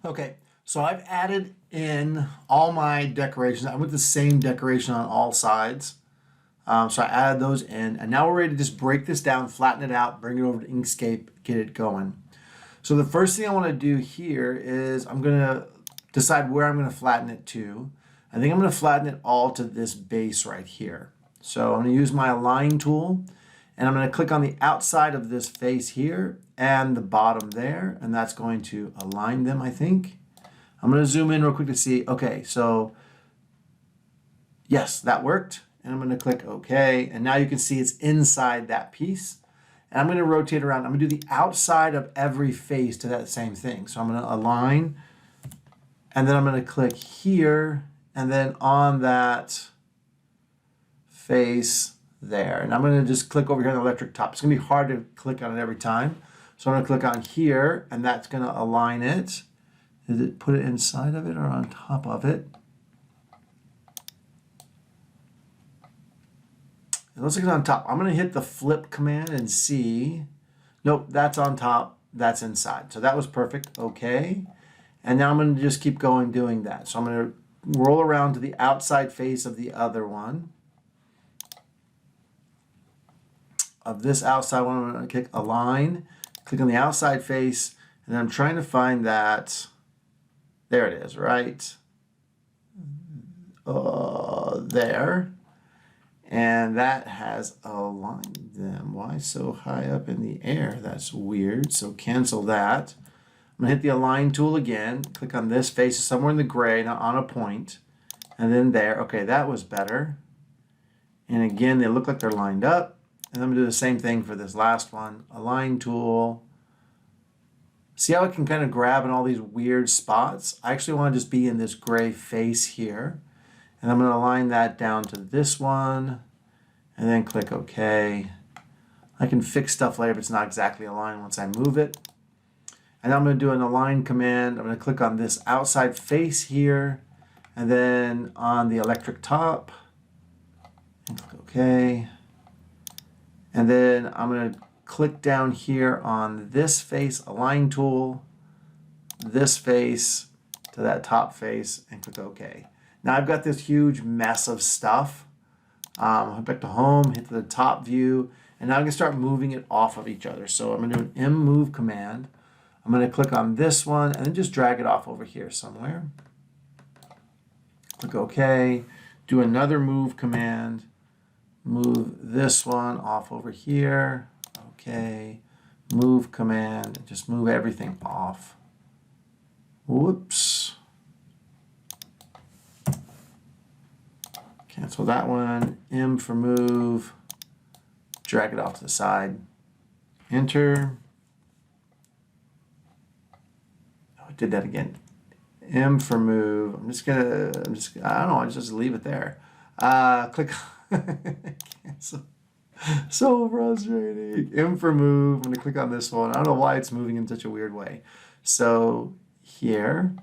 Okay, so I've added in all my decorations. I went the same decoration on all sides. So I added those in, and now we're ready to just break this down, flatten it out, bring it over to Inkscape, get it going. So the first thing I want to do here is I'm going to decide where I'm going to flatten it to. I think I'm going to flatten it all to this base right here. So I'm going to use my Align tool, and I'm going to click on the outside of this face here and the bottom there, and that's going to align them, I think. I'm going to zoom in real quick to see. Okay, so yes, that worked. And I'm going to click OK. And now you can see it's inside that piece. And I'm going to rotate around. I'm going to do the outside of every face to that same thing. So I'm going to align. And then I'm going to click here. And then on that face there. And I'm going to just click over here on the electric top. It's going to be hard to click on it every time. So I'm going to click on here. And that's going to align it. Did it put it inside of it or on top of it? It looks like it's on top. I'm going to hit the flip command and see. Nope, that's on top. That's inside. So that was perfect. Okay. And now I'm going to just keep going doing that. So I'm going to roll around to the outside face of the other one. Of this outside one, I'm going to click Align. Click on the outside face. And I'm trying to find that. There it is, right? There. And that has aligned them. Why so high up in the air? That's weird. So cancel that. I'm going to hit the Align tool again. Click on this face somewhere in the gray, not on a point. And then there. Okay, that was better. And again, they look like they're lined up. And I'm going to do the same thing for this last one. Align tool. See how I can kind of grab in all these weird spots? I actually want to just be in this gray face here. And I'm going to align that down to this one and then click OK. I can fix stuff later if it's not exactly aligned once I move it. And I'm going to do an Align command. I'm going to click on this outside face here and then on the electric top and click OK. And then I'm going to click down here on this face, Align tool, this face to that top face and click OK. Now I've got this huge mess of stuff. Back to home, hit the top view, and now I can start moving it off of each other. So I'm going to do an M move command. I'm going to click on this one and then just drag it off over here somewhere. Click OK. Do another move command. Move this one off over here. OK. Move command. Just move everything off. Whoops. Cancel that one. M for move. Drag it off to the side. Enter. Oh, I did that again. M for move. I don't know, I just leave it there. Click. Cancel. So frustrating. M for move. I'm going to click on this one. I don't know why it's moving in such a weird way. So here.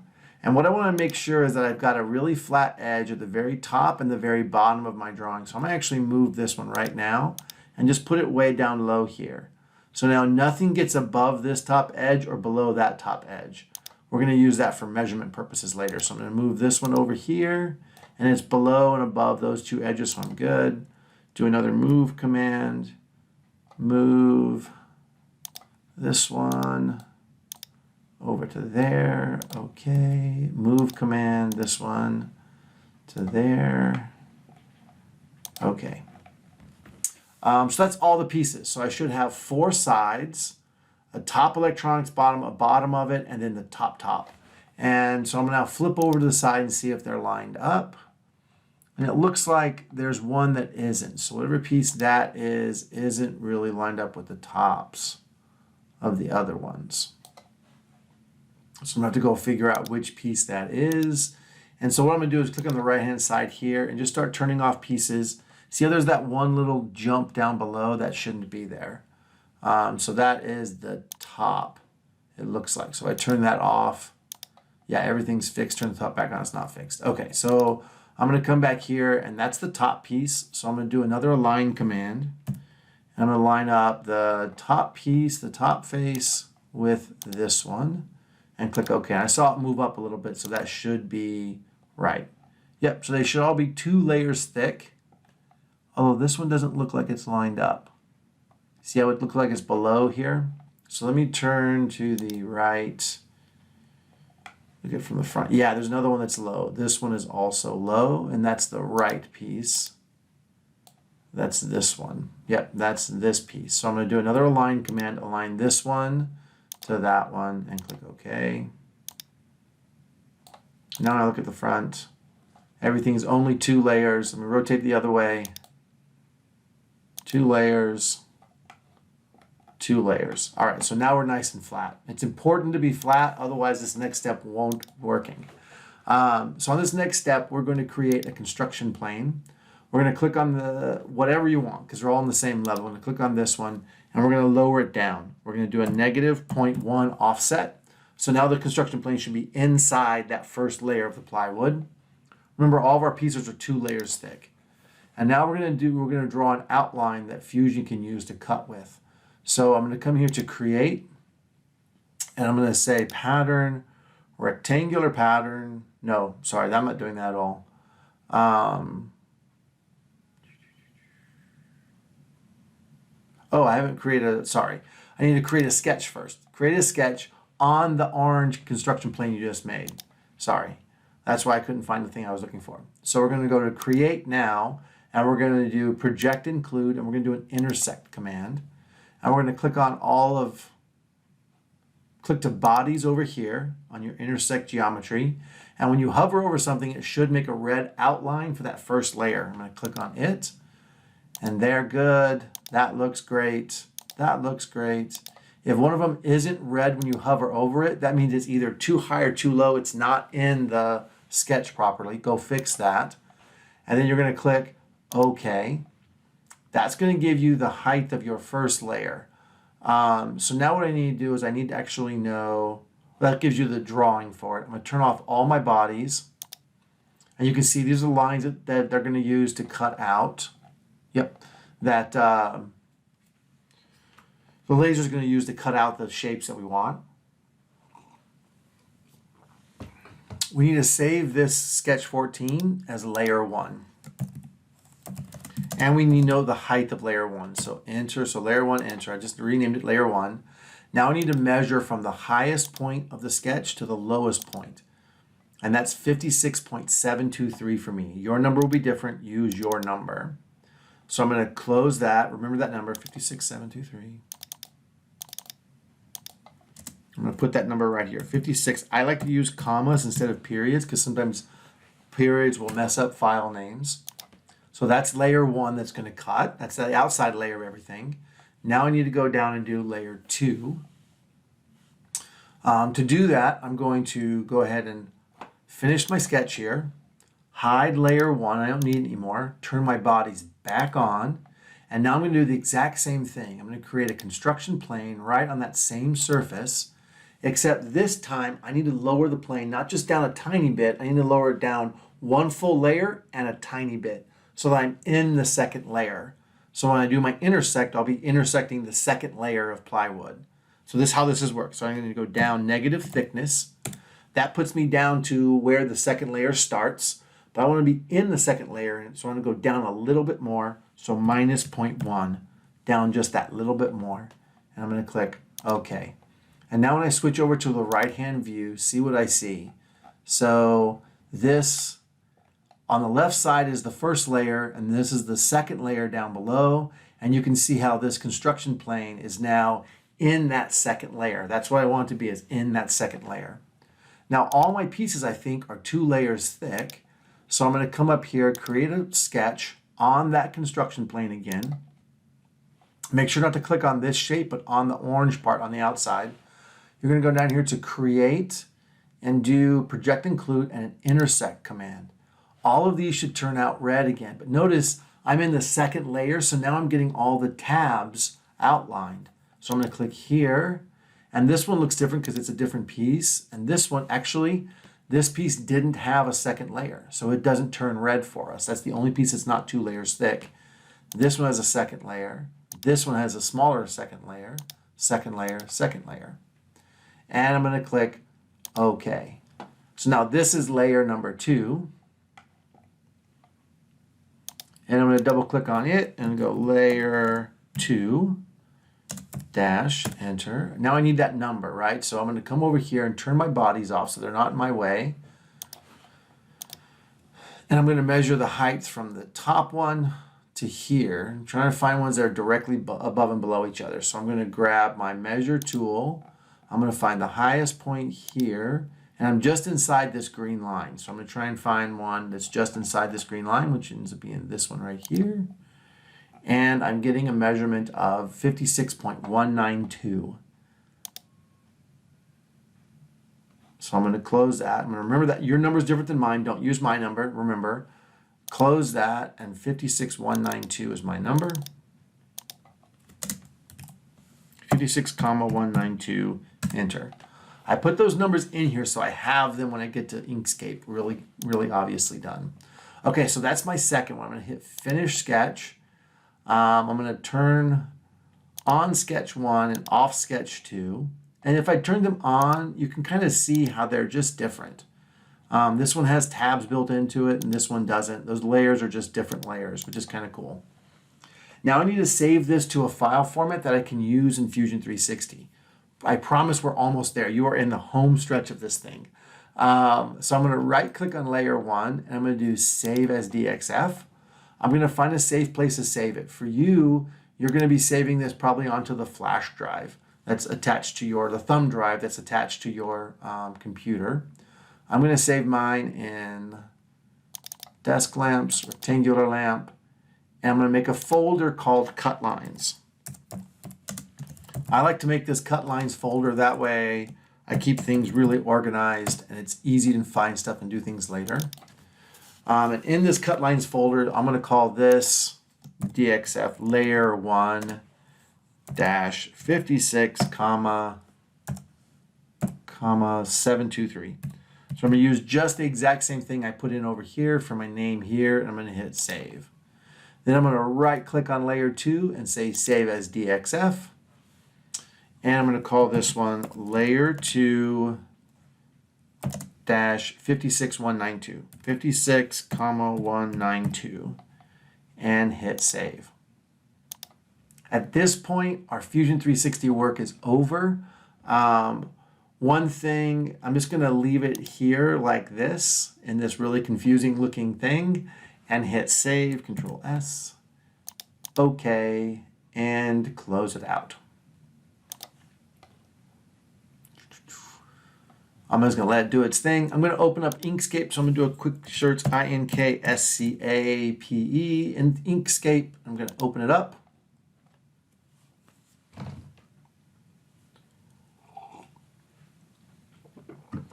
And what I want to make sure is that I've got a really flat edge at the very top and the very bottom of my drawing. So I'm going to actually move this one right now and just put it way down low here. So now nothing gets above this top edge or below that top edge. We're going to use that for measurement purposes later. So I'm going to move this one over here and it's below and above those two edges, so I'm good. Do another move command. Move this one over to there. Okay. Move command, this one to there. Okay. So that's all the pieces. So I should have 4 sides, a top electronics bottom, a bottom of it, and then the top. And so I'm going to now flip over to the side and see if they're lined up. And it looks like there's one that isn't. So whatever piece that is, isn't really lined up with the tops of the other ones. So I'm going to have to go figure out which piece that is. And so what I'm going to do is click on the right-hand side here and just start turning off pieces. See how there's that one little jump down below? That shouldn't be there. So that is the top, it looks like. So I turn that off. Yeah, everything's fixed. Turn the top back on. It's not fixed. Okay, so I'm going to come back here, and that's the top piece. So I'm going to do another align command. And I'm going to line up the top piece, the top face with this one and click OK. I saw it move up a little bit, so that should be right. Yep, so they should all be 2 layers thick. Although this one doesn't look like it's lined up. See how it looks like it's below here? So let me turn to the right. Look at it from the front. Yeah, there's another one that's low. This one is also low, and that's the right piece. That's this one. Yep, that's this piece. So I'm going to do another align command, align this one to that one, and click OK. Now when I look at the front, everything's only 2 layers. Let me rotate the other way. 2 layers. 2 layers. All right, so now we're nice and flat. It's important to be flat, otherwise this next step won't working. So on this next step, we're going to create a construction plane. We're going to click on the whatever you want because we're all on the same level. We're going to click on this one and we're going to lower it down. We're going to do a negative 0.1 offset. So now the construction plane should be inside that first layer of the plywood. Remember, all of our pieces are 2 layers thick. And now we're going to draw an outline that Fusion can use to cut with. So I'm going to come here to create, and I'm going to say pattern, rectangular pattern. No, sorry, I'm not doing that at all. Oh, I haven't created sorry. I need to create a sketch first. Create a sketch on the orange construction plane you just made. Sorry. That's why I couldn't find the thing I was looking for. So we're going to go to create now, and we're going to do project include, and we're going to do an intersect command. And we're going to click to bodies over here on your intersect geometry. And when you hover over something, it should make a red outline for that first layer. I'm going to click on it. And they're good. That looks great. That looks great. If one of them isn't red when you hover over it, that means it's either too high or too low. It's not in the sketch properly. Go fix that. And then you're going to click OK. That's going to give you the height of your first layer. So now what I need to do is I need to actually know, that gives you the drawing for it. I'm going to turn off all my bodies. And you can see these are the lines that they're going to use to cut out. Yep. That the laser is going to use to cut out the shapes that we want. We need to save this sketch 14 as layer 1. And we need to know the height of layer 1. So enter, so layer 1, enter. I just renamed it layer 1. Now I need to measure from the highest point of the sketch to the lowest point. And that's 56.723 for me. Your number will be different. Use your number. So I'm going to close that. Remember that number, 56.723. I'm going to put that number right here, 56. I like to use commas instead of periods because sometimes periods will mess up file names. So that's layer 1 that's going to cut. That's the outside layer of everything. Now I need to go down and do layer 2. To do that, I'm going to go ahead and finish my sketch here. Hide layer 1. I don't need it anymore. Turn my bodies back on. And now I'm going to do the exact same thing. I'm going to create a construction plane right on that same surface. Except this time, I need to lower the plane, not just down a tiny bit. I need to lower it down 1 full layer and a tiny bit, so that I'm in the second layer. So when I do my intersect, I'll be intersecting the second layer of plywood. So this is how this works. So I'm going to go down negative thickness. That puts me down to where the second layer starts. But I want to be in the second layer, so I'm going to go down a little bit more. So minus 0.1, down just that little bit more. And I'm going to click OK. And now when I switch over to the right-hand view, see what I see. So this on the left side is the first layer, and this is the second layer down below. And you can see how this construction plane is now in that second layer. That's what I want it to be, is in that second layer. Now all my pieces, I think, are 2 layers thick. So I'm going to come up here, create a sketch on that construction plane again. Make sure not to click on this shape, but on the orange part on the outside. You're going to go down here to create and do project include and an intersect command. All of these should turn out red again, but notice I'm in the second layer, so now I'm getting all the tabs outlined. So I'm going to click here, and this one looks different because it's a different piece, and this one actually, this piece didn't have a second layer, so it doesn't turn red for us. That's the only piece that's not 2 layers thick. This one has a second layer. This one has a smaller second layer, second layer, second layer. And I'm going to click OK. So now this is layer number 2. And I'm going to double click on it and go layer 2 dash enter. Now I need that number, right? So I'm going to come over here and turn my bodies off so they're not in my way. And I'm going to measure the height from the top one to here. I'm trying to find ones that are directly above and below each other. So I'm going to grab my measure tool. I'm going to find the highest point here. And I'm just inside this green line. So I'm going to try and find one that's just inside this green line, which ends up being this one right here. And I'm getting a measurement of 56.192. So I'm going to close that. I'm going to remember that your number is different than mine. Don't use my number. Remember, close that, and 56,192 is my number. 56,192, enter. I put those numbers in here so I have them when I get to Inkscape, really, really obviously done. Okay, so that's my second one. I'm going to hit Finish Sketch. I'm going to turn on Sketch 1 and off Sketch 2. And if I turn them on, you can kind of see how they're just different. This one has tabs built into it, and this one doesn't. Those layers are just different layers, which is kind of cool. Now I need to save this to a file format that I can use in Fusion 360. I promise we're almost there. You are in the home stretch of this thing. So I'm going to right click on layer 1 and I'm going to do save as DXF. I'm going to find a safe place to save it. For you, you're going to be saving this probably onto the flash drive that's attached to the thumb drive that's attached to your computer. I'm going to save mine in desk lamps, rectangular lamp, and I'm going to make a folder called cut lines. I like to make this cut lines folder, that way I keep things really organized and it's easy to find stuff and do things later. And in this cut lines folder, I'm going to call this DXF layer 1 dash 56 comma 723. So I'm going to use just the exact same thing I put in over here for my name here, and I'm going to hit save. Then I'm going to right click on layer 2 and say save as DXF. And I'm going to call this one layer 2 dash 56192, 56 comma 192, and hit save. At this point, our Fusion 360 work is over. One thing, I'm just going to leave it here like this in this really confusing looking thing and hit save, Control S, OK, and close it out. I'm just going to let it do its thing. I'm going to open up Inkscape, so I'm going to do a quick search, INKSCAPE, in Inkscape. I'm going to open it up.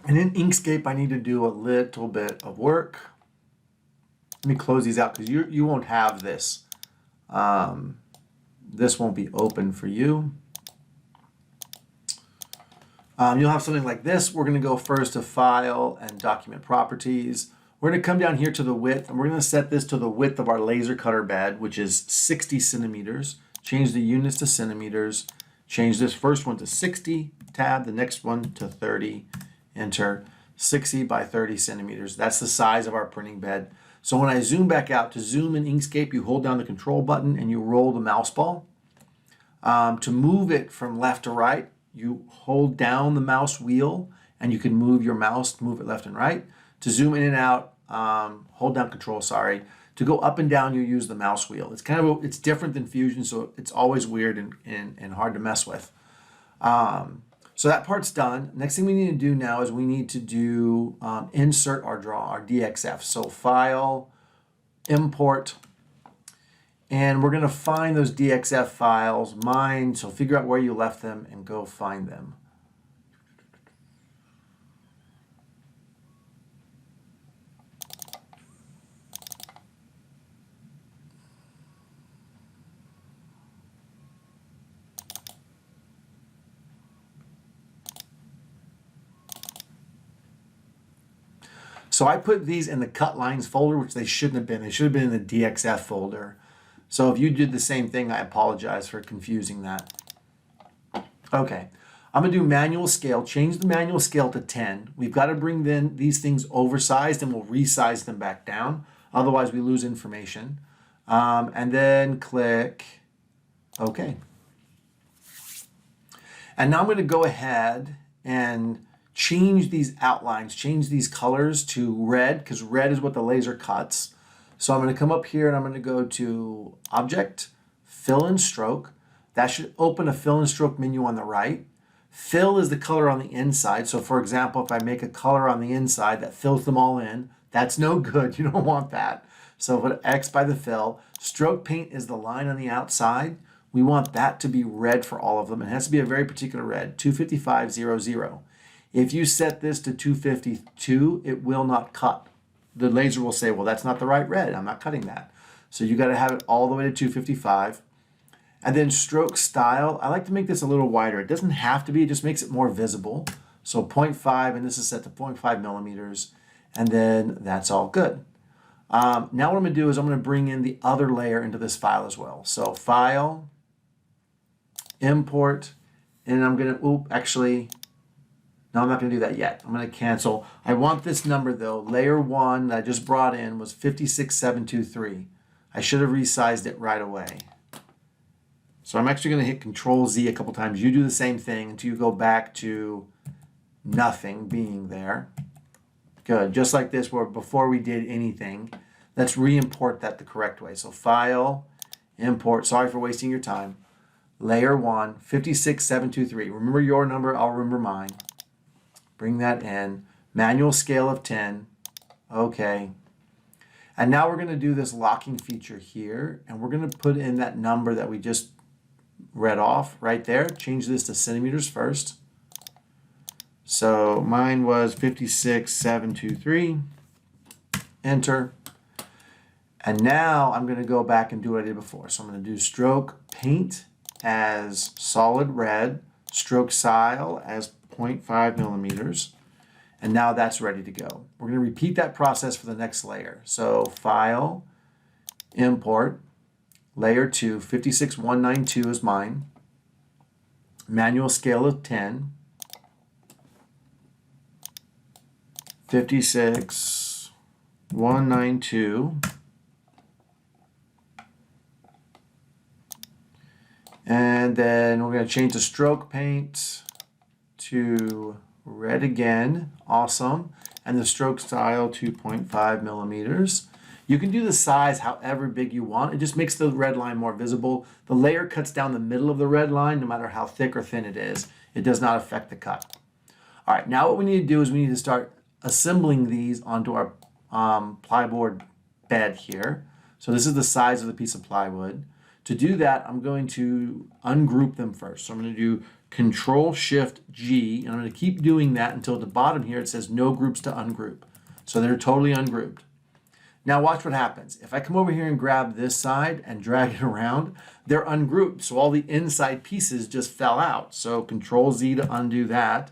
And in Inkscape, I need to do a little bit of work. Let me close these out because you won't have this. This won't be open for you. You'll have something like this. We're going to go first to File and Document Properties. We're going to come down here to the width, and we're going to set this to the width of our laser cutter bed, which is 60 centimeters. Change the units to centimeters. Change this first one to 60, tab, the next one to 30, enter, 60 by 30 centimeters. That's the size of our printing bed. So when I zoom back out, to zoom in Inkscape, you hold down the control button and you roll the mouse ball. To move it from left to right, you hold down the mouse wheel and you can move your mouse to move it left and right. To zoom in and out, hold down control, sorry. To go up and down, you use the mouse wheel. It's kind of, it's different than Fusion, so it's always weird and hard to mess with. So that part's done. Next thing we need to do now is we need to do insert our DXF. So File, Import, and we're going to find those DXF files, mine, so figure out where you left them and go find them. So I put these in the cut lines folder, which they shouldn't have been. They should have been in the DXF folder. So if you did the same thing, I apologize for confusing that. Okay, I'm gonna do manual scale, change the manual scale to 10. We've got to bring then these things oversized and we'll resize them back down. Otherwise we lose information. And then click OK. And now I'm going to go ahead and change these outlines, change these colors to red, because red is what the laser cuts. So I'm going to come up here and I'm going to go to Object, Fill and Stroke. That should open a Fill and Stroke menu on the right. Fill is the color on the inside. So for example, if I make a color on the inside that fills them all in, that's no good. You don't want that. So put X by the fill. Stroke paint is the line on the outside. We want that to be red for all of them. It has to be a very particular red, 25500. If you set this to 252, it will not cut. The laser will say, well, that's not the right red. I'm not cutting that. So you got to have it all the way to 255. And then stroke style, I like to make this a little wider. It doesn't have to be, it just makes it more visible. So 0.5, and this is set to 0.5 millimeters. And then that's all good. Now what I'm going to do is I'm going to bring in the other layer into this file as well. So File, Import, and I'm going to, actually, no, I'm not going to do that yet. I'm going to cancel. I want this number though. Layer 1 that I just brought in was 56723. I should have resized it right away. So I'm actually going to hit Control Z a couple times. You do the same thing until you go back to nothing being there. Good, just like this, where before we did anything, let's re-import that the correct way. So File, Import, sorry for wasting your time. Layer 1, 56723. Remember your number, I'll remember mine. Bring that in. Manual scale of 10. Okay. And now we're going to do this locking feature here, and we're going to put in that number that we just read off right there. Change this to centimeters first. So mine was 56723. Enter. And now I'm going to go back and do what I did before. So I'm going to do stroke paint as solid red, stroke style as 0.5 millimeters. And now that's ready to go. We're going to repeat that process for the next layer. So File, Import, Layer 2, 56192 is mine. Manual scale of 10. 56192. And then we're going to change the stroke paint to red again. Awesome. And the stroke style 2.5 millimeters. You can do the size however big you want. It just makes the red line more visible. The layer cuts down the middle of the red line no matter how thick or thin it is. It does not affect the cut. All right, now what we need to do is we need to start assembling these onto our plywood bed here. So this is the size of the piece of plywood. To do that, I'm going to ungroup them first. So I'm going to do Control-Shift-G, and I'm going to keep doing that until at the bottom here it says no groups to ungroup. So they're totally ungrouped. Now watch what happens. If I come over here and grab this side and drag it around, they're ungrouped. So all the inside pieces just fell out. So Control-Z to undo that.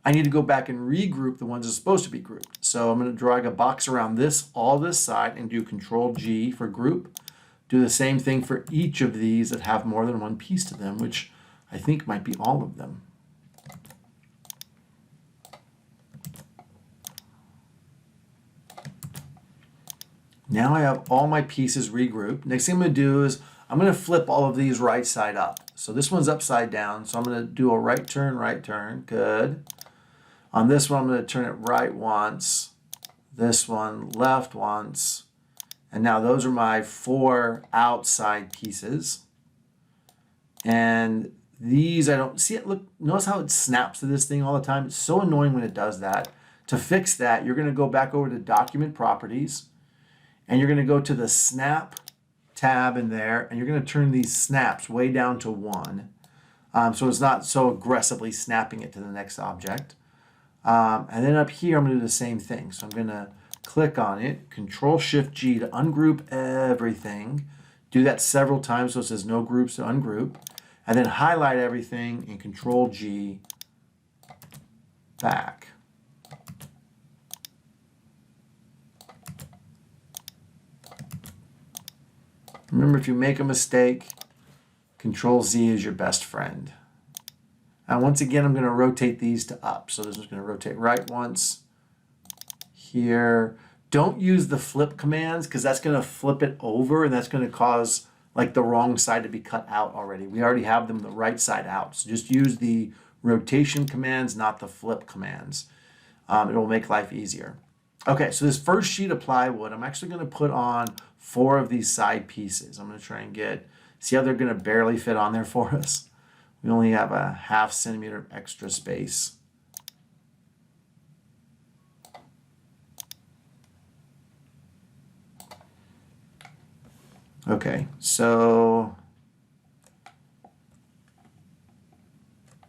I need to go back and regroup the ones that are supposed to be grouped. So I'm going to drag a box around all this side and do Control-G for group. Do the same thing for each of these that have more than one piece to them, which I think might be all of them. Now I have all my pieces regrouped. Next thing I'm going to do is I'm going to flip all of these right side up. So this one's upside down, so I'm going to do a right turn. Good. On this one, I'm going to turn it right once. This one left once. And now those are my 4 outside pieces. And these, I don't see it. Look, notice how it snaps to this thing all the time. It's so annoying when it does that. To fix that, you're going to go back over to Document Properties. And you're going to go to the Snap tab in there. And you're going to turn these snaps way down to 1. So it's not so aggressively snapping it to the next object. And then up here, I'm going to do the same thing. So I'm going to click on it, Control-Shift-G to ungroup everything. Do that several times so it says no groups to ungroup. And then highlight everything and Control-G back. Remember, if you make a mistake, Control Z is your best friend. And once again, I'm going to rotate these to up. So this is going to rotate right once, here. Don't use the flip commands because that's going to flip it over and that's going to cause like the wrong side to be cut out already. We already have them the right side out. So just use the rotation commands, not the flip commands. It will make life easier. Okay, so this first sheet of plywood, I'm actually going to put on 4 of these side pieces. I'm going to try and see how they're going to barely fit on there for us. We only have a ½ centimeter extra space. Okay, so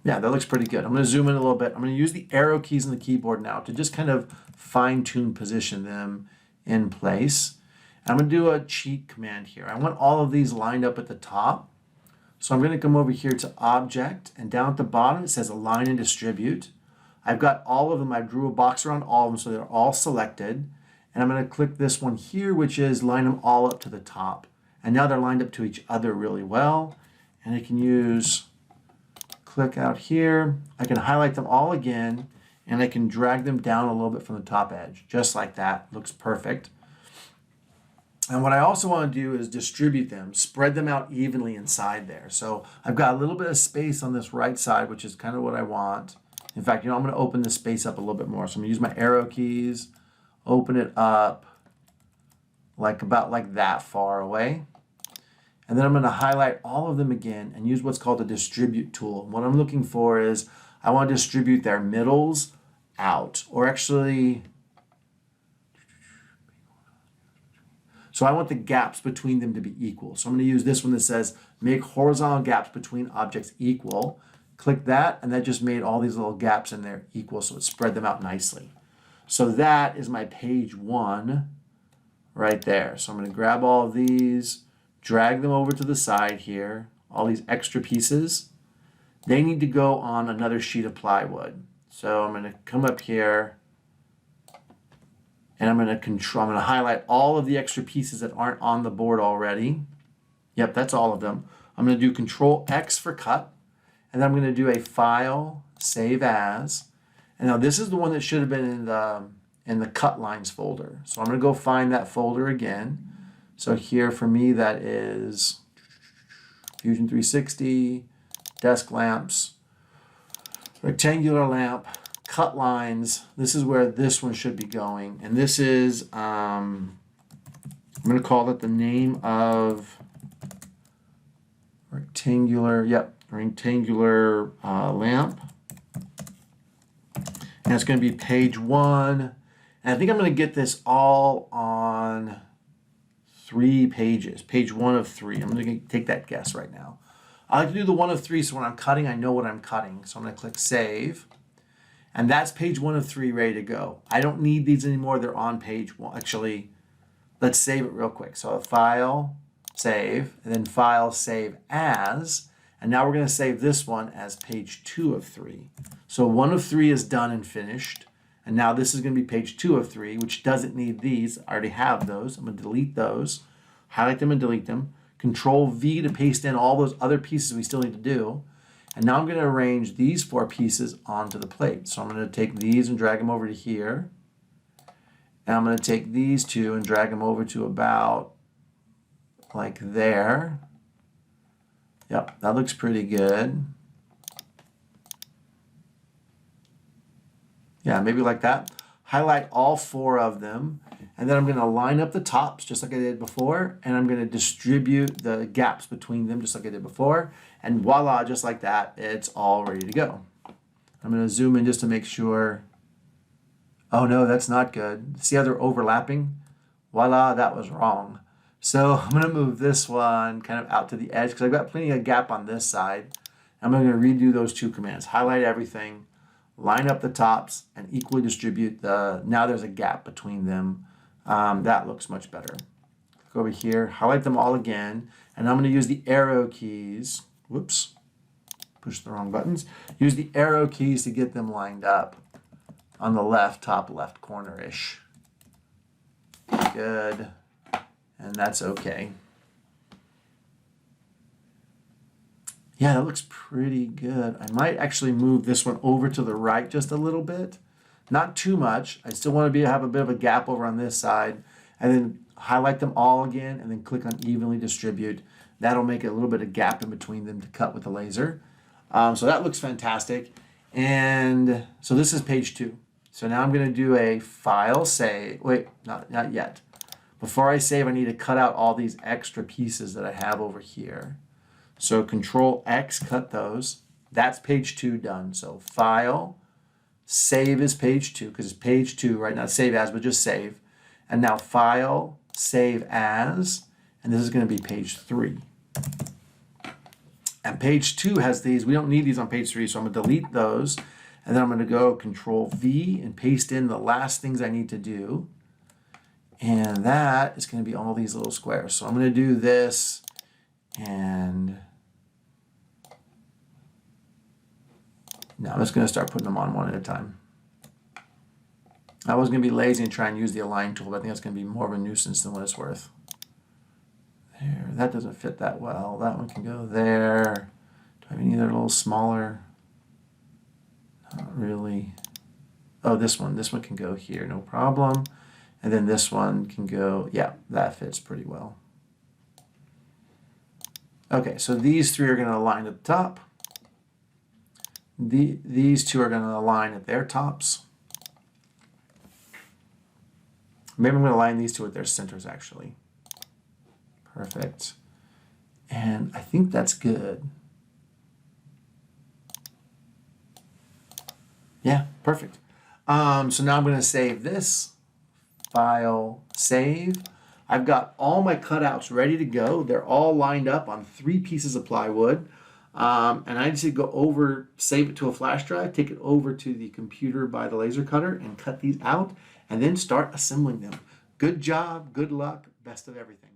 yeah, that looks pretty good. I'm going to zoom in a little bit. I'm going to use the arrow keys on the keyboard now to just kind of fine-tune position them in place. I'm going to do a cheat command here. I want all of these lined up at the top. So I'm going to come over here to Object, and down at the bottom it says Align and Distribute. I've got all of them. I drew a box around all of them so they're all selected. And I'm going to click this one here, which is line them all up to the top. And now they're lined up to each other really well. And I can click out here. I can highlight them all again, and I can drag them down a little bit from the top edge, just like that. Looks perfect. And what I also want to do is distribute them, spread them out evenly inside there. So I've got a little bit of space on this right side, which is kind of what I want. In fact, I'm going to open this space up a little bit more. So I'm going to use my arrow keys, open it up about like that far away. And then I'm going to highlight all of them again and use what's called a distribute tool. What I'm looking for is I want to distribute their middles out, or actually, so I want the gaps between them to be equal. So I'm going to use this one that says make horizontal gaps between objects equal. Click that, and that just made all these little gaps in there equal, so it spread them out nicely. So that is my page 1 right there. So I'm going to grab all of these, drag them over to the side here, all these extra pieces. They need to go on another sheet of plywood. So I'm going to come up here, and I'm going to highlight all of the extra pieces that aren't on the board already. Yep, that's all of them. I'm going to do Control X for cut, and then I'm going to do a File, Save As. And now this is the one that should have been in the cut lines folder. So I'm going to go find that folder again. So here for me that is Fusion 360, desk lamps, rectangular lamp, cut lines. This is where this one should be going. And this is, I'm going to call it the name of rectangular lamp. And it's going to be page 1. And I think I'm going to get this all on 3 pages. Page 1 of 3. I'm going to take that guess right now. I like to do the 1 of 3 so when I'm cutting, I know what I'm cutting. So I'm going to click Save. And that's page 1 of 3 ready to go. I don't need these anymore. They're on page 1. Actually, let's save it real quick. So File, Save, and then File, Save As. And now we're going to save this one as page 2 of 3. So 1 of 3 is done and finished. And now this is going to be page 2 of 3, which doesn't need these. I already have those. I'm going to delete those, highlight them and delete them. Control V to paste in all those other pieces we still need to do. And now I'm going to arrange these 4 pieces onto the plate. So I'm going to take these and drag them over to here. And I'm going to take these 2 and drag them over to about like there. Yep, that looks pretty good. Yeah, maybe like that. Highlight all 4 of them. And then I'm going to line up the tops just like I did before. And I'm going to distribute the gaps between them just like I did before. And voila, just like that, it's all ready to go. I'm going to zoom in just to make sure. Oh no, that's not good. See how they're overlapping? Voila, that was wrong. So I'm going to move this one kind of out to the edge because I've got plenty of gap on this side. I'm going to redo those 2 commands. Highlight everything, line up the tops, and equally distribute now there's a gap between them. That looks much better. Click over here, highlight them all again, and I'm going to use the arrow keys. Whoops, push the wrong buttons. Use the arrow keys to get them lined up on the top left corner-ish. Good. And that's okay. Yeah, that looks pretty good. I might actually move this one over to the right just a little bit. Not too much. I still want to have a bit of a gap over on this side. And then highlight them all again and then click on evenly distribute. That'll make a little bit of gap in between them to cut with the laser. So that looks fantastic. And so this is page 2. So now I'm going to do a file save. Wait, not yet. Before I save, I need to cut out all these extra pieces that I have over here. So Control X, cut those. That's page 2 done. So File, Save is page 2, because it's page 2, right? Not Save As, but just Save. And now File, Save As, and this is going to be page 3. And page 2 has these. We don't need these on page 3, so I'm going to delete those. And then I'm going to go Control V and paste in the last things I need to do. And that is going to be all these little squares. So I'm going to do this, and now I'm just going to start putting them on one at a time. I was going to be lazy and try and use the align tool, but I think that's going to be more of a nuisance than what it's worth. There, that doesn't fit that well. That one can go there. Do I have any other little smaller? Not really. Oh, this one can go here, no problem. And then this one can go, yeah, that fits pretty well. Okay, so these 3 are going to align at the top. These 2 are going to align at their tops. Maybe I'm going to align these 2 at their centers, actually. Perfect. And I think that's good. Yeah, perfect. So now I'm going to save this. File, Save. I've got all my cutouts ready to go. They're all lined up on 3 pieces of plywood. And I just go over, save it to a flash drive, take it over to the computer by the laser cutter and cut these out, and then start assembling them. Good job, good luck, best of everything.